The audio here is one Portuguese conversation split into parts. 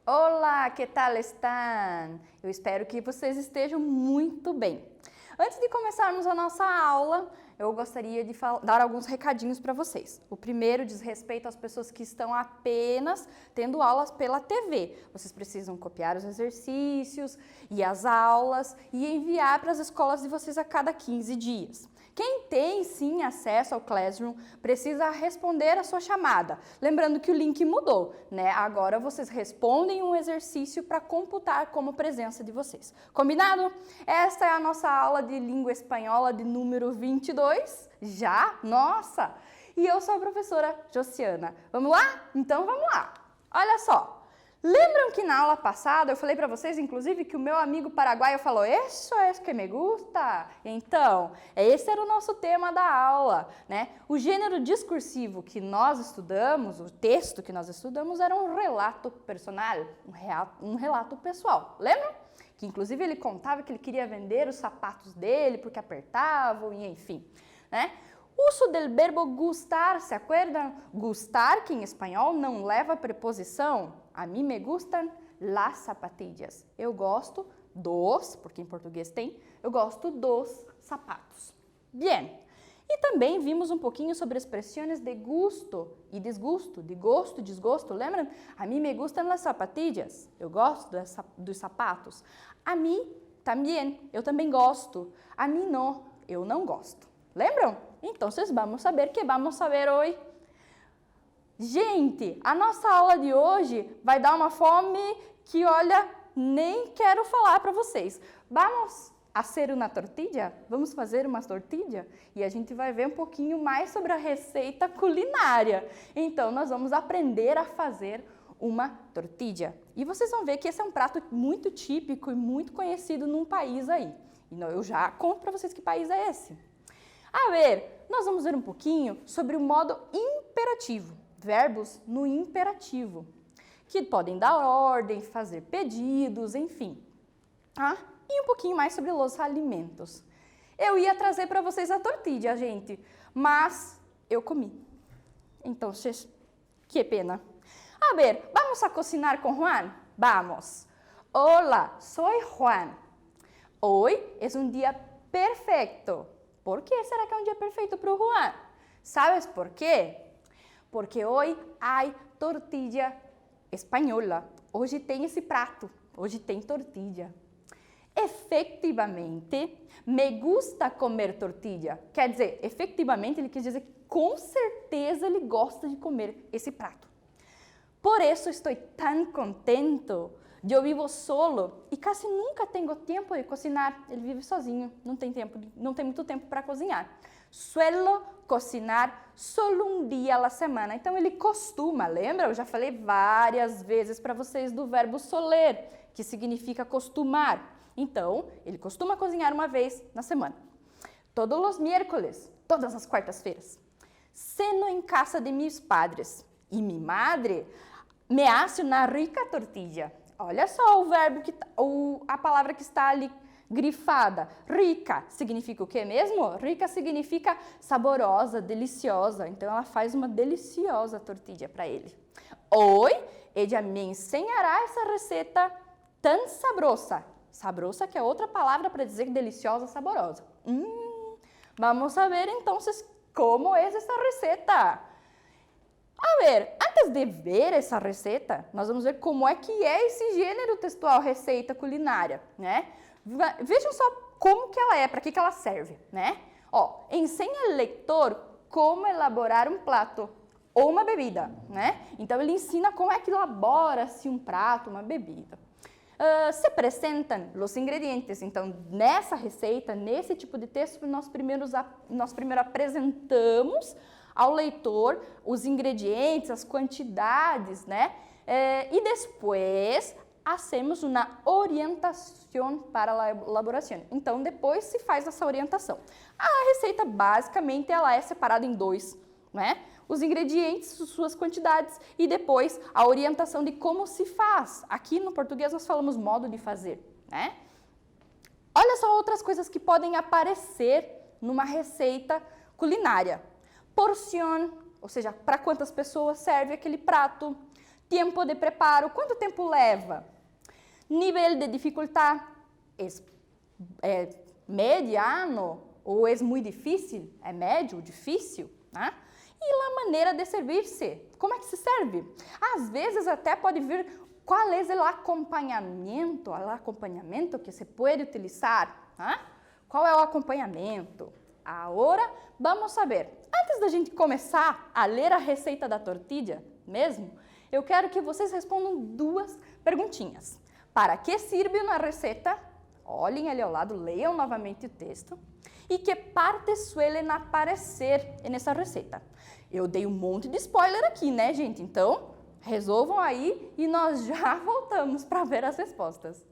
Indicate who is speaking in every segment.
Speaker 1: Olá, que tal estão? Eu espero que vocês estejam muito bem. Antes de começarmos a nossa aula, eu gostaria de dar alguns recadinhos para vocês. O primeiro diz respeito às pessoas que estão apenas tendo aulas pela TV. Vocês precisam copiar os exercícios e as aulas e enviar para as escolas de vocês a cada 15 dias. Quem tem sim acesso ao Classroom precisa responder a sua chamada. Lembrando que o link mudou, né? Agora vocês respondem um exercício para computar como presença de vocês. Combinado? Esta é a nossa aula de língua espanhola de número 22. Já? Nossa! E eu sou a professora Josiana. Vamos lá? Então vamos lá. Olha só. Lembram que na aula passada eu falei para vocês, inclusive, que o meu amigo paraguaio falou "Isso é que me gusta"? Então, esse era o nosso tema da aula, né? O gênero discursivo que nós estudamos, o texto que nós estudamos, era um relato personal, um relato pessoal. Lembram? Que inclusive ele contava que ele queria vender os sapatos dele porque apertavam e enfim, né? Uso del verbo gustar, se acuerdan? Gustar, que em espanhol não leva preposição. A mim me gustan las zapatillas. Eu gosto dos, porque em português tem, eu gosto dos sapatos. Bien. E também vimos um pouquinho sobre expressões de gusto e desgusto, de gosto e desgosto. Lembram? A mim me gustan las zapatillas. Eu gosto dos sapatos. A mim também, eu também gosto. A mim não, eu não gosto. Lembram? Então, vamos saber que vamos saber hoje. Gente, a nossa aula de hoje vai dar uma fome que, olha, nem quero falar para vocês. Vamos fazer uma tortilha? Vamos fazer uma tortilha? E a gente vai ver um pouquinho mais sobre a receita culinária. Então, nós vamos aprender a fazer uma tortilha. E vocês vão ver que esse é um prato muito típico e muito conhecido num país aí. E eu já conto para vocês que país é esse. A ver, nós vamos ver um pouquinho sobre o modo imperativo, verbos no imperativo, que podem dar ordem, fazer pedidos, enfim. E um pouquinho mais sobre os alimentos. Eu ia trazer para vocês a tortilha, gente, mas eu comi. Então, que pena. A ver, vamos a cocinar com Juan? Vamos. Hola, soy Juan. Hoy es un día perfecto. ¿Por qué será que é um dia perfeito para o Juan? ¿Sabes por quê? Porque hoje há tortilha espanhola. Hoje tem esse prato. Hoje tem tortilha. Efectivamente, me gusta comer tortilha. Quer dizer, efetivamente, ele quis dizer que com certeza ele gosta de comer esse prato. Por isso estou tão contento. Eu vivo solo e quase nunca tenho tempo de cozinhar. Ele vive sozinho, não tem muito tempo para cozinhar. Suelo cocinar solo um dia à semana. Então ele costuma, lembra? Eu já falei várias vezes para vocês do verbo soler, que significa costumar. Então, ele costuma cozinhar uma vez na semana. Todos os miércoles, todas as quartas-feiras. Ceno em casa de meus padres e minha madre me hace uma rica tortilha. Olha só o verbo, a palavra que está ali grifada. Rica significa o que mesmo? Rica significa saborosa, deliciosa. Então, ela faz uma deliciosa tortilha para ele. Hoje, ela me ensinará essa receita tão sabrosa. Sabrosa, que é outra palavra para dizer deliciosa, saborosa. Vamos ver, então, como é essa receita. A ver, antes de ver essa receita, nós vamos ver como é que é esse gênero textual, receita culinária, né? Vejam só como que ela é, para que ela serve, né? Ensina o leitor como elaborar um prato ou uma bebida, né? Então, ele ensina como é que elabora-se um prato, uma bebida. Se apresentam os ingredientes. Então, nessa receita, nesse tipo de texto, nós primeiro apresentamos ao leitor os ingredientes, as quantidades, né? E depois hacemos uma orientação para a elaboração. Então, depois se faz essa orientação. A receita, basicamente, ela é separada em dois, né? Os ingredientes, suas quantidades e depois a orientação de como se faz. Aqui no português nós falamos modo de fazer, né? Olha só outras coisas que podem aparecer numa receita culinária. Porção, ou seja, para quantas pessoas serve aquele prato. Tempo de preparo, quanto tempo leva. Nível de dificuldade, é mediano ou é muito difícil? É médio, difícil, né? E a maneira de servir-se, como é que se serve? Às vezes até pode vir qual é o acompanhamento que se pode utilizar, né? Qual é o acompanhamento? Agora, vamos saber. Antes da gente começar a ler a receita da tortilha mesmo, eu quero que vocês respondam 2 perguntinhas. Para que serve uma receita? Olhem ali ao lado, leiam novamente o texto. E que partes suelen aparecer nessa receita? Eu dei um monte de spoiler aqui, né, gente? Então, resolvam aí e nós já voltamos para ver as respostas.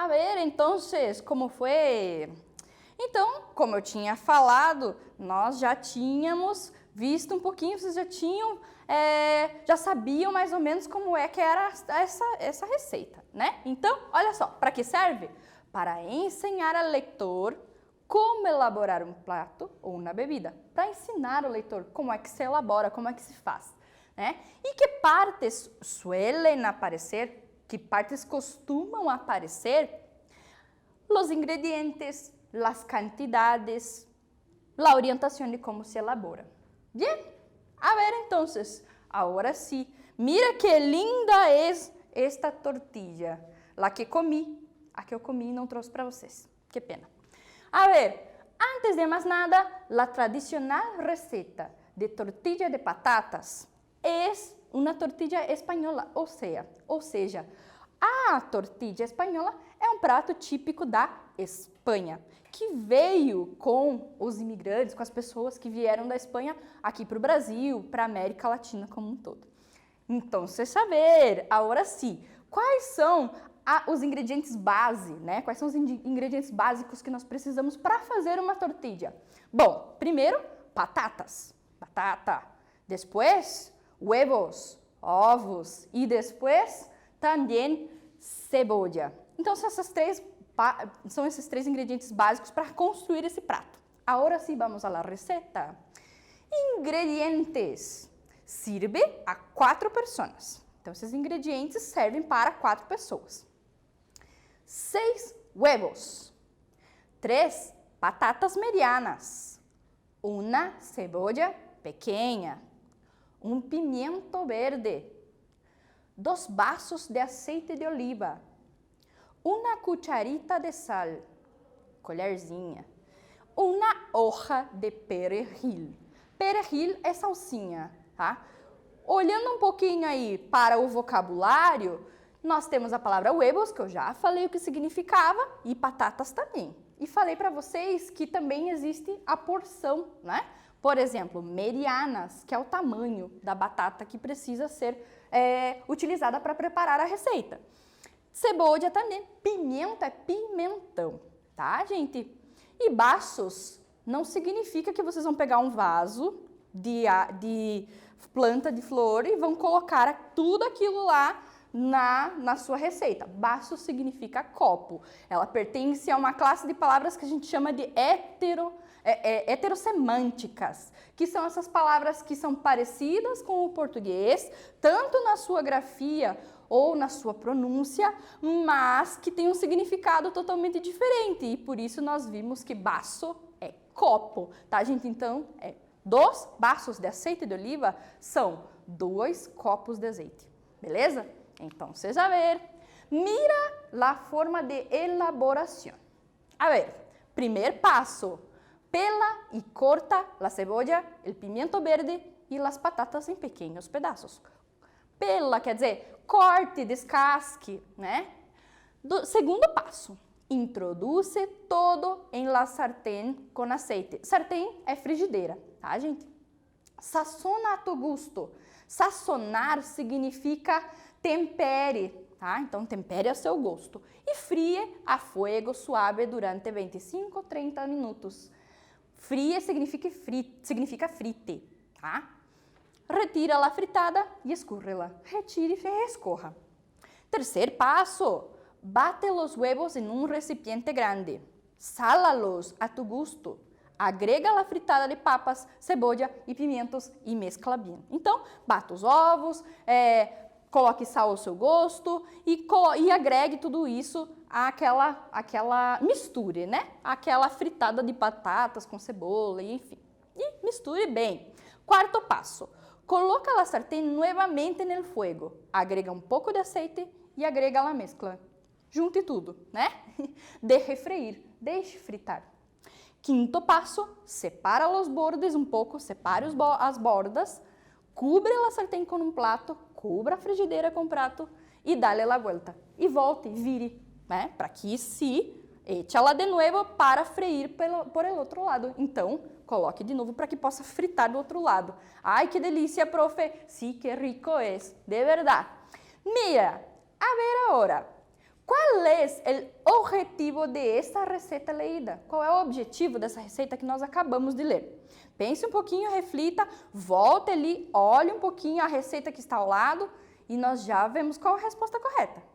Speaker 1: A ver, então, como foi? Então, como eu tinha falado, nós já tínhamos visto um pouquinho, vocês já sabiam mais ou menos como é que era essa receita, né? Então, olha só, para que serve? Para ensinar ao leitor como elaborar um prato ou uma bebida. Para ensinar ao leitor como é que se elabora, como é que se faz, né? E que partes suelen aparecer, que partes costumam aparecer? Los ingredientes, las cantidades, la orientación de cómo se elabora. Bien, a ver entonces, ahora sí, mira qué linda es esta tortilla, la que comí, a que eu comi e não trouxe para vocês, que pena. A ver, antes de mais nada, la tradicional receta de tortilla de patatas es una tortilla española, ou seja, a tortilla espanhola é um prato típico da Espanha, que veio com os imigrantes, com as pessoas que vieram da Espanha aqui para o Brasil, para a América Latina como um todo. Então, você saber, agora sim, quais são os ingredientes base, né? Quais são os ingredientes básicos que nós precisamos para fazer uma tortilla? Bom, primeiro, batata. Depois, huevos, ovos. E depois, também cebolla. Então, são esses três ingredientes básicos para construir esse prato. Agora sim, vamos à receita. Ingredientes. Sirve a 4 pessoas. Então, esses ingredientes servem para 4 pessoas. 6 huevos. 3 batatas medianas. 1 cebolla pequeña. 1 pimiento verde. 2 vasos de aceite de oliva. 1 cucharita de sal, colherzinha. 1 hoja de perejil. Perejil é salsinha, tá? Olhando um pouquinho aí para o vocabulário, nós temos a palavra huevos, que eu já falei o que significava, e batatas também. E falei para vocês que também existe a porção, né? Por exemplo, medianas, que é o tamanho da batata que precisa ser utilizada para preparar a receita. Cebolla também, pimenta é pimentão, tá, gente? E vasos não significa que vocês vão pegar um vaso de planta de flor e vão colocar tudo aquilo lá na sua receita. Vaso significa copo. Ela pertence a uma classe de palavras que a gente chama de heterossemânticas, que são essas palavras que são parecidas com o português, tanto na sua grafia ou na sua pronúncia, mas que tem um significado totalmente diferente. E por isso nós vimos que vaso é copo, tá, gente? Então, 2 vasos de azeite de oliva são 2 copos de azeite, beleza? Então, vocês a ver. Mira la forma de elaboración. A ver, primeiro passo. Pela e corta la cebolla, el pimiento verde e las patatas em pequenos pedaços. Pela quer dizer corte, descasque, né? Segundo passo. Introduz todo em la sartén com aceite. Sartén é frigideira, tá, gente? Sazona a tu gusto. Sazonar significa tempere, tá? Então, tempere a seu gosto. E frie a fuego suave durante 25 ou 30 minutos. Frie significa frite, tá? Retira a fritada e escurre-la. Retire e escorra. Terceiro passo. Bate los huevos en un recipiente grande. Sálalos a tu gusto. Agrega a fritada de papas, cebolla e pimentos e mescla bem. Então, bata os ovos, coloque sal ao seu gosto e agregue tudo isso àquela misture, né? Aquela fritada de batatas com cebola, enfim. E misture bem. Quarto passo. Coloca a sartén nuevamente no fuego. Agrega um pouco de aceite e agrega a mescla. Junte tudo, né? Deixe freír, deixe fritar. Quinto passo, separa os bordes um pouco, separe as bordas, cubre a sartén com um prato, cubra a frigideira com um prato e dá-lhe a volta. E volte, vire, né? Para que se eche-la de novo para freír por el outro lado. Então, coloque de novo para que possa fritar do outro lado. Ai, que delícia, profe! Sí, que rico é, de verdade. Mira, a ver agora. qual é o objetivo de esta receita leída? Qual é o objetivo dessa receita que nós acabamos de ler? Pense um pouquinho, reflita, volte ali, olhe um pouquinho a receita que está ao lado e nós já vemos qual a resposta correta.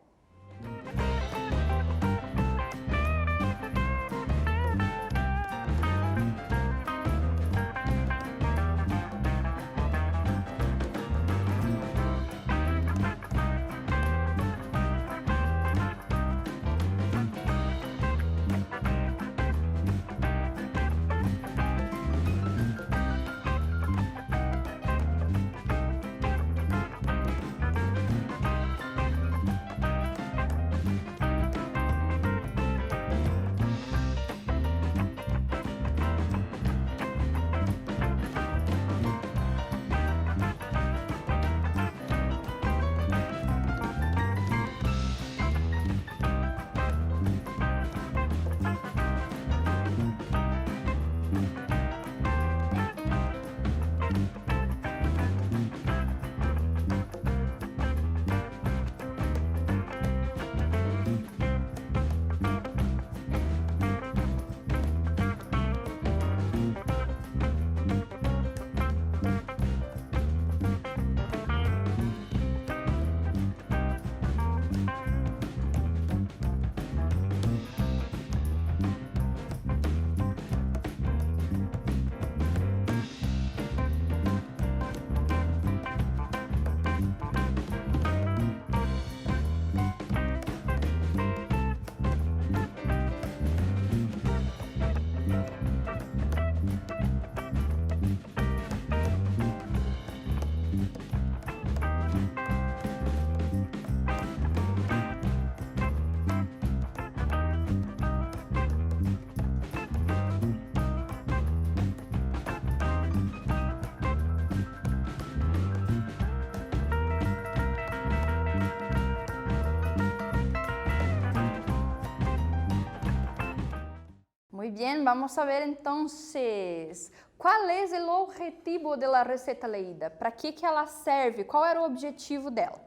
Speaker 1: Muy bien, vamos a ver entonces, qual é o objetivo da receita leída? Para que ela serve? Qual era o objetivo dela?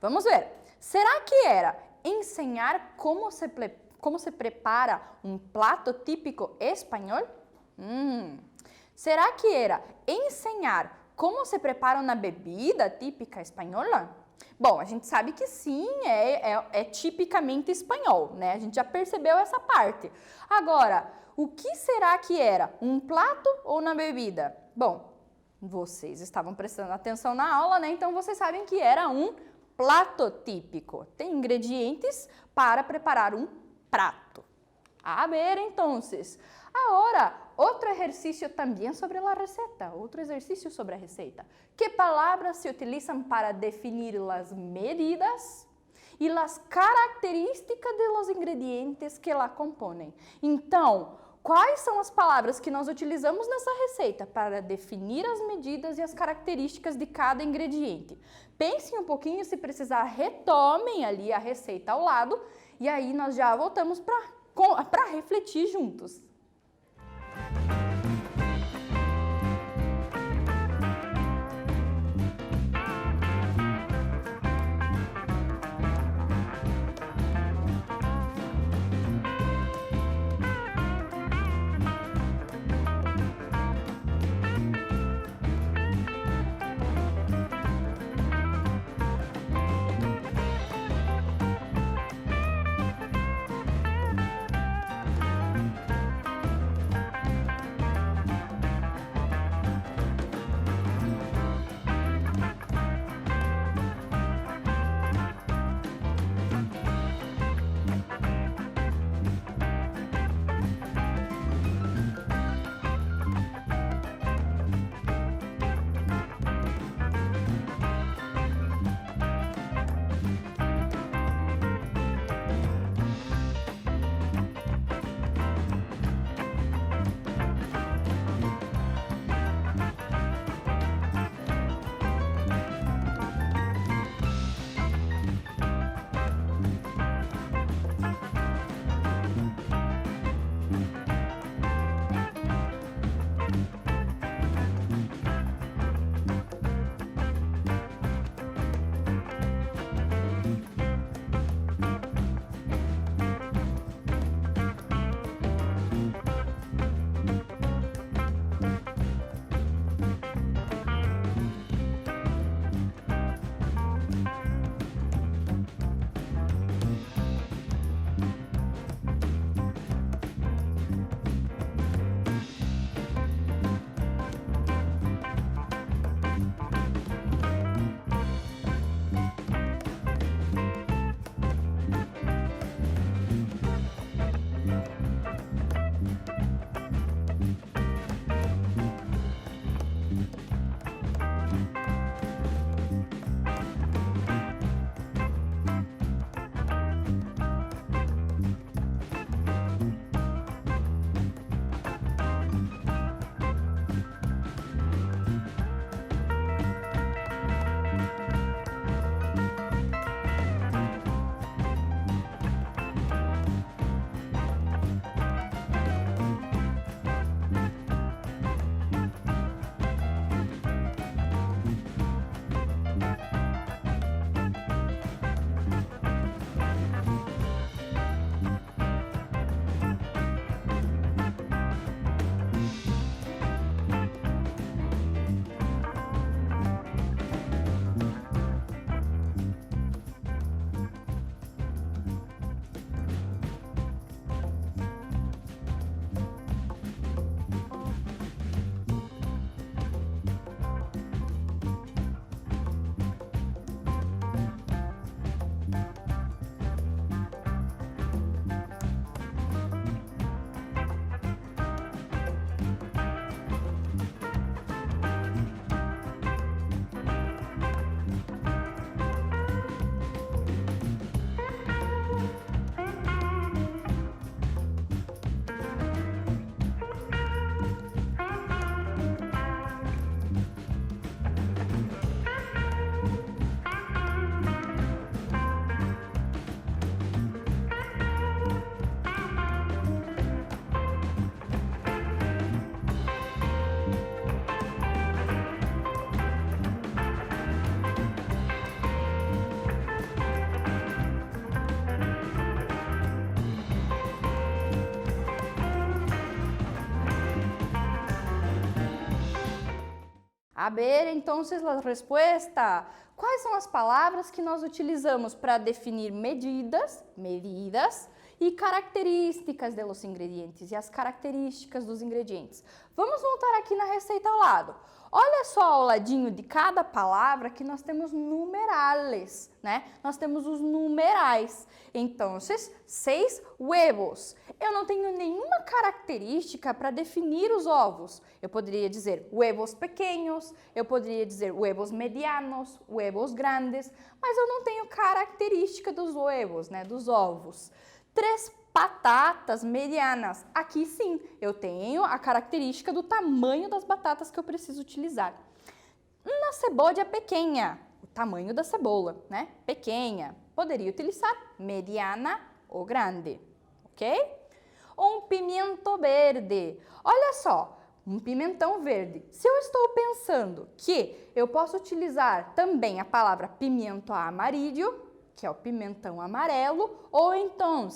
Speaker 1: Vamos ver. Será que era ensinar como se prepara um prato típico espanhol? Será que era ensinar como se prepara uma bebida típica espanhola? Bom, a gente sabe que sim, é tipicamente espanhol, né? A gente já percebeu essa parte. Agora, o que será que era? Um prato ou uma bebida? Bom, vocês estavam prestando atenção na aula, né? Então vocês sabem que era um prato típico. Tem ingredientes para preparar um prato. A ver, então. Agora, outro exercício também sobre a receita. Outro exercício sobre a receita. Que palavras se utilizam para definir as medidas e as características dos ingredientes que la compõem? Então, quais são as palavras que nós utilizamos nessa receita para definir as medidas e as características de cada ingrediente? Pensem um pouquinho, se precisar, retomem ali a receita ao lado e aí nós já voltamos para refletir juntos. A ver, então, a resposta. Quais são as palavras que nós utilizamos para definir medidas e características dos ingredientes e as características dos ingredientes? Vamos voltar aqui na receita ao lado. Olha só ao ladinho de cada palavra que nós temos numerales, né? Nós temos os numerais. Então, 6 huevos. Eu não tenho nenhuma característica para definir os ovos. Eu poderia dizer huevos pequenos, eu poderia dizer huevos medianos, huevos grandes, mas eu não tenho característica dos huevos, né? Dos ovos. 3 batatas medianas. Aqui sim, eu tenho a característica do tamanho das batatas que eu preciso utilizar. Uma cebola pequena, o tamanho da cebola, né? Pequena. Poderia utilizar mediana ou grande, ok? Um pimento verde. Olha só, um pimentão verde. Se eu estou pensando que eu posso utilizar também a palavra pimento amarillo, que é o pimentão amarelo, ou então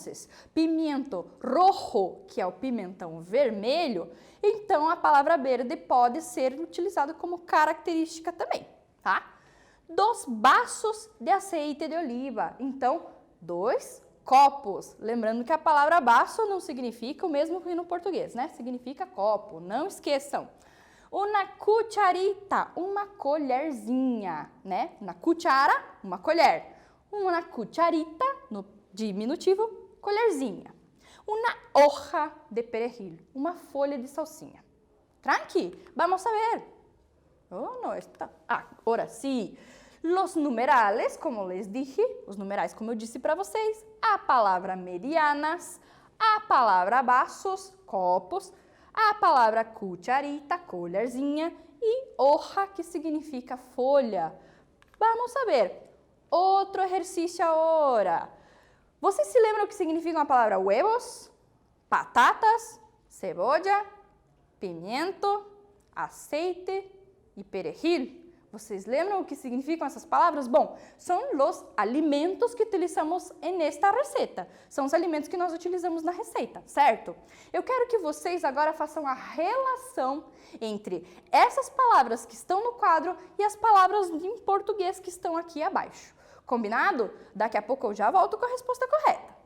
Speaker 1: pimento rojo, que é o pimentão vermelho, então a palavra verde pode ser utilizada como característica também, tá? 2 vasos de azeite de oliva, então 2 copos. Lembrando que a palavra vaso não significa o mesmo que no português, né? Significa copo, não esqueçam. Uma cucharita, uma colherzinha, né? Uma cuchara, uma colher. Uma cucharita, no diminutivo, colherzinha. Uma hoja de perejil, uma folha de salsinha. Tranqui, vamos a ver. Oh, no está. Ahora sí. Los numerales, como les dije, os numerais, como eu disse para vocês, a palavra medianas, a palavra vasos, copos, a palavra cucharita, colherzinha, e hoja, que significa folha. Vamos a ver. Outro exercício agora. Vocês se lembram o que significa a palavra huevos, batatas, cebolla, pimiento, aceite e perejil? Vocês lembram o que significam essas palavras? Bom, são os alimentos que utilizamos nesta receita. São os alimentos que nós utilizamos na receita, certo? Eu quero que vocês agora façam a relação entre essas palavras que estão no quadro e as palavras em português que estão aqui abaixo. Combinado? Daqui a pouco eu já volto com a resposta correta.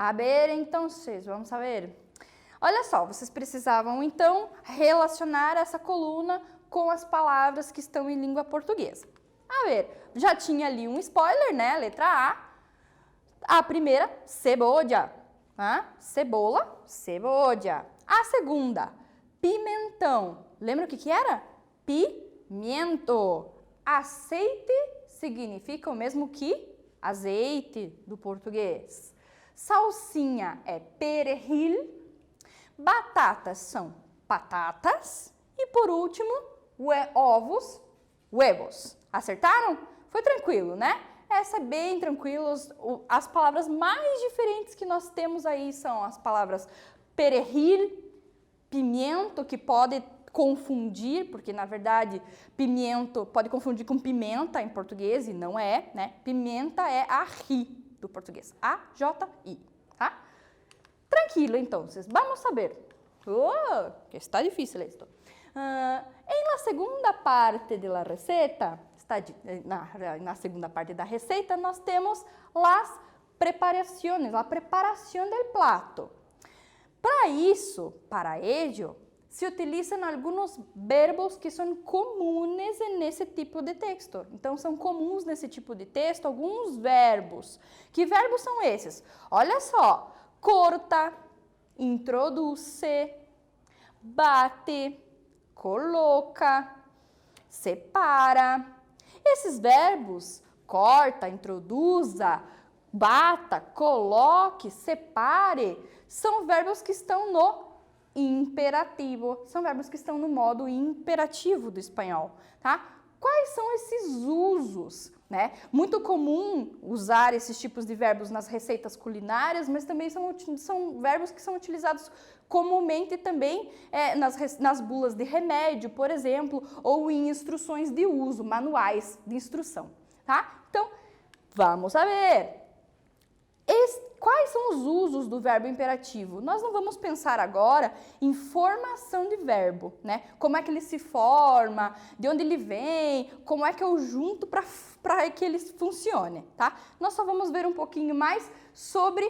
Speaker 1: A ver, então, vamos saber. Olha só, vocês precisavam, então, relacionar essa coluna com as palavras que estão em língua portuguesa. A ver, já tinha ali um spoiler, né? Letra A. A primeira, cebolla. Cebola, cebolla. A segunda, pimentão. Lembra o que era? Pimiento. Aceite significa o mesmo que azeite do português. Salsinha é perejil. Batatas são patatas. E por último, ovos, huevos. Acertaram? Foi tranquilo, né? Essa é bem tranquilo. As palavras mais diferentes que nós temos aí são as palavras perejil, pimento, que pode confundir, porque na verdade pimento pode confundir com pimenta em português e não é, né? Pimenta é ají do português, A-J-I, tá? Tranquilo, então, vamos saber. Que está difícil isto. En la segunda parte de la receta, na segunda parte da receita, nós temos las preparaciones, a preparação del plato. Para ello, se utilizam alguns verbos que são comuns nesse tipo de texto. Então, são comuns nesse tipo de texto alguns verbos. Que verbos são esses? Olha só, corta, introduce, bate, coloca, separa. Esses verbos, corta, introduza, bata, coloque, separe, são verbos que estão no imperativo, são verbos que estão no modo imperativo do espanhol, tá? Quais são esses usos, né? Muito comum usar esses tipos de verbos nas receitas culinárias, mas também são verbos que são utilizados comumente também nas bulas de remédio, por exemplo, ou em instruções de uso, manuais de instrução, tá? Então, vamos saber. Quais são os usos do verbo imperativo? Nós não vamos pensar agora em formação de verbo, né? Como é que ele se forma, de onde ele vem, como é que eu junto para que ele funcione, tá? Nós só vamos ver um pouquinho mais sobre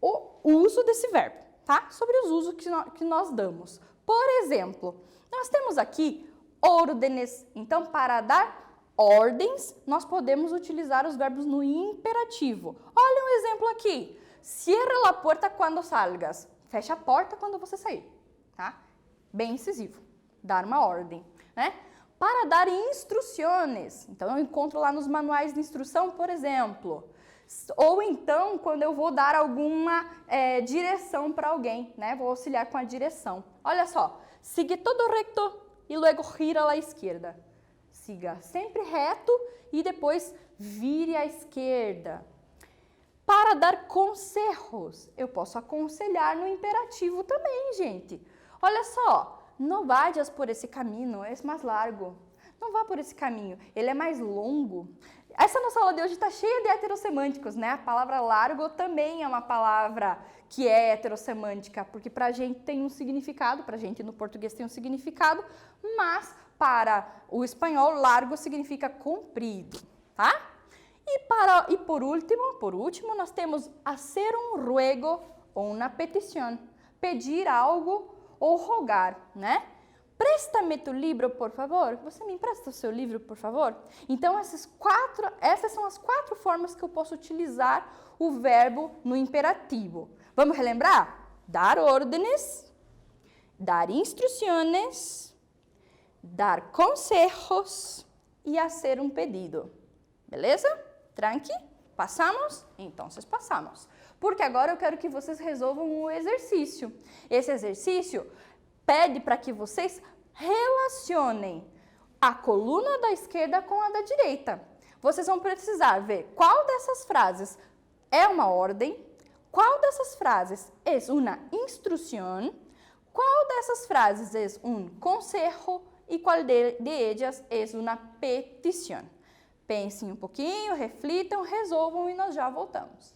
Speaker 1: o uso desse verbo, tá? Sobre os usos que nós damos. Por exemplo, nós temos aqui órdenes. Então, para dar ordens, nós podemos utilizar os verbos no imperativo. Olha um exemplo aqui. Cierra la puerta quando salgas. Fecha a porta quando você sair, tá? Bem incisivo. Dar uma ordem, né? Para dar instruções. Então, eu encontro lá nos manuais de instrução, por exemplo. Ou então, quando eu vou dar alguma direção para alguém, né? Vou auxiliar com a direção. Olha só. Sigue todo recto e luego gira a la izquierda. Siga sempre reto e depois vire à esquerda. Para dar conselhos, eu posso aconselhar no imperativo também, gente. Olha só, não vayas por esse caminho, é mais largo. Não vá por esse caminho, ele é mais longo. Essa nossa aula de hoje está cheia de heterossemânticos, né? A palavra largo também é uma palavra que é heterossemântica, porque para a gente tem um significado, para a gente no português tem um significado, mas para o espanhol, largo significa comprido, tá? E por último, nós temos hacer un ruego ou una petición, pedir algo ou rogar, né? Préstame tu livro, por favor. Você me empresta o seu livro, por favor? Então, essas são as 4 formas que eu posso utilizar o verbo no imperativo. Vamos relembrar? Dar órdenes, dar instruções, dar consejos e hacer um pedido. Beleza? Tranqui? Passamos? Então, passamos. Porque agora eu quero que vocês resolvam um exercício. Esse exercício pede para que vocês relacionem a coluna da esquerda com a da direita. Vocês vão precisar ver qual dessas frases é uma ordem, qual dessas frases é uma instrução, qual dessas frases é um consejo e qual de ellas é uma petição. Pensem um pouquinho, reflitam, resolvam e nós já voltamos.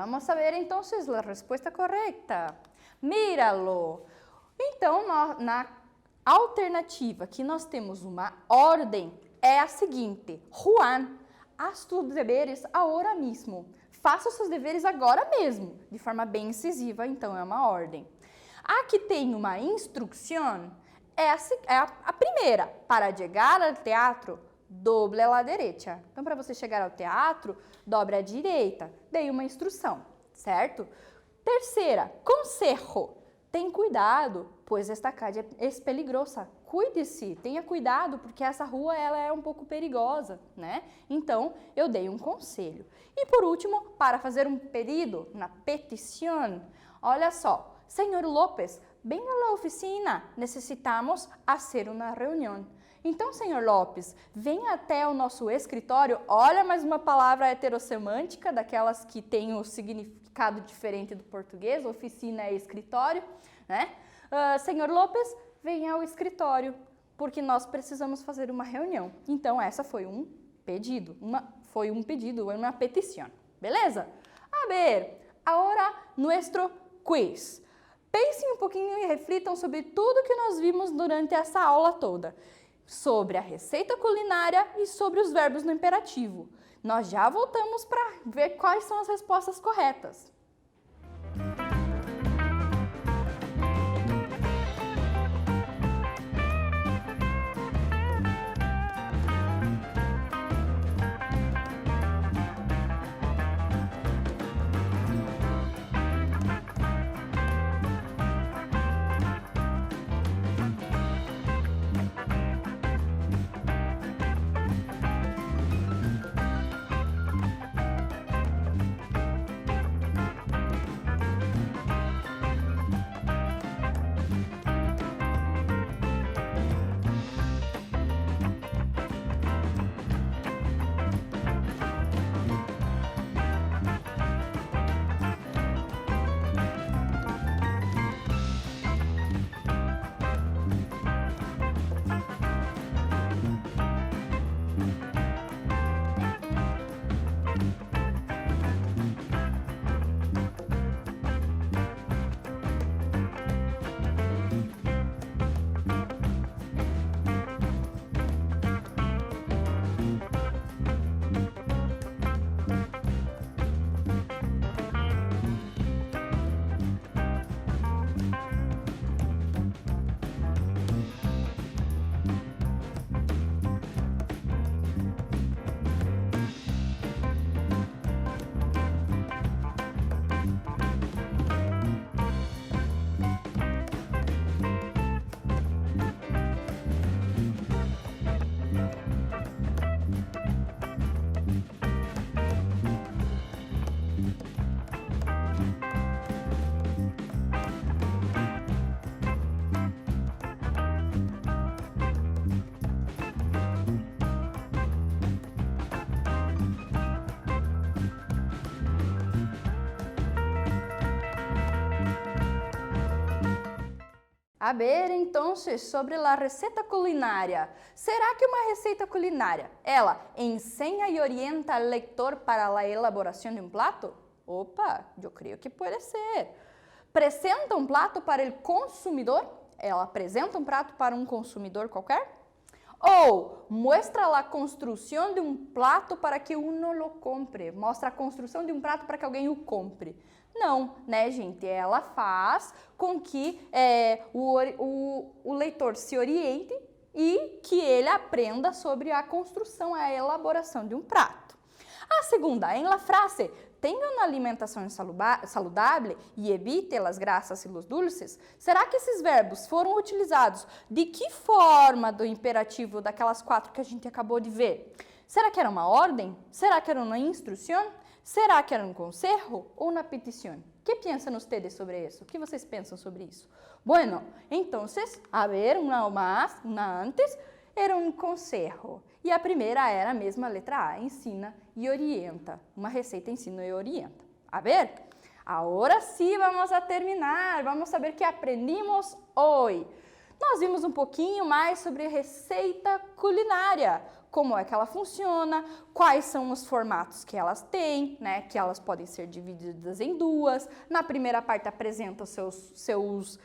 Speaker 1: Vamos a ver então a resposta correta. Míralo! Então, na alternativa que nós temos uma ordem, é a seguinte: Juan, haz tus deveres agora mesmo. Faça os seus deveres agora mesmo, de forma bem incisiva, então é uma ordem. Aqui tem uma instrução, é a primeira. Para chegar ao teatro, doble a direita. Então, para você chegar ao teatro, dobre à direita. Dei uma instrução, certo? Terceira, consejo. Tem cuidado, pois esta calle é peligrosa. Cuide-se, tenha cuidado, porque essa rua ela é um pouco perigosa, né? Então, eu dei um conselho. E por último, para fazer um pedido, na petição, olha só, Senhor López, venha à oficina, necessitamos fazer uma reunião. Então, senhor Lopes, venha até o nosso escritório. Olha mais uma palavra heterossemântica, daquelas que tem o significado diferente do português, oficina é escritório, né? Senhor Lopes, venha ao escritório, porque nós precisamos fazer uma reunião. Então, essa foi um pedido, uma petição, beleza? A ver, agora, nosso quiz. Pensem um pouquinho e reflitam sobre tudo que nós vimos durante essa aula toda. Sobre a receita culinária e sobre os verbos no imperativo. Nós já voltamos para ver quais são as respostas corretas. A ver, então, sobre a receita culinária. Será que uma receita culinária, ela ensina e orienta al lector para a elaboração de um prato? Opa, eu creio que pode ser. Apresenta um prato para o consumidor? Ela apresenta um prato para um consumidor qualquer? Ou mostra a construção de um prato para que uno lo compre? Mostra a construção de um prato para que alguém o compre. Não, né, gente? Ela faz com que o leitor se oriente e que ele aprenda sobre a construção, a elaboração de um prato. A segunda, em la frase, tenha uma alimentação saudável e evite as graças e os dulces. Será que esses verbos foram utilizados de que forma do imperativo daquelas 4 que a gente acabou de ver? Será que era uma ordem? Será que era uma instrução? Será que era um conselho ou uma petição? O que pensam vocês sobre isso? O que vocês pensam sobre isso? Bueno, então, a ver, uma antes, era um conselho. E a primeira era a mesma letra A, ensina e orienta. Uma receita ensina e orienta. A ver? Agora sim vamos a terminar. Vamos saber o que aprendimos hoje. Nós vimos um pouquinho mais sobre receita culinária. como é que ela funciona, quais são os formatos que elas têm, né, que elas podem ser divididas em duas. Na primeira parte apresenta os seus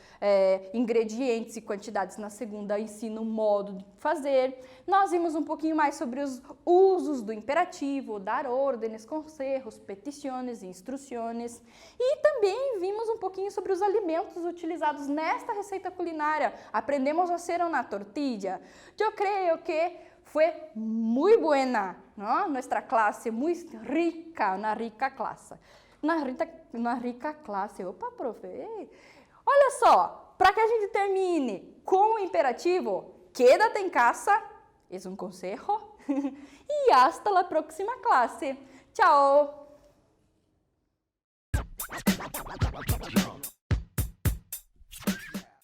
Speaker 1: ingredientes e quantidades, na segunda ensina o modo de fazer. Nós vimos um pouquinho mais sobre os usos do imperativo, dar ordens, consejos, peticiones e instruções. E também vimos um pouquinho sobre os alimentos utilizados nesta receita culinária. Aprendemos a hacer una tortilla. Eu creio que foi muito buena, ¿no? Nuestra clase, muito rica, uma rica classe. Uma rica classe. Opa, profe! Olha só, para que a gente termine com o imperativo, quédate em casa, é um conselho, e hasta la próxima classe. Tchau!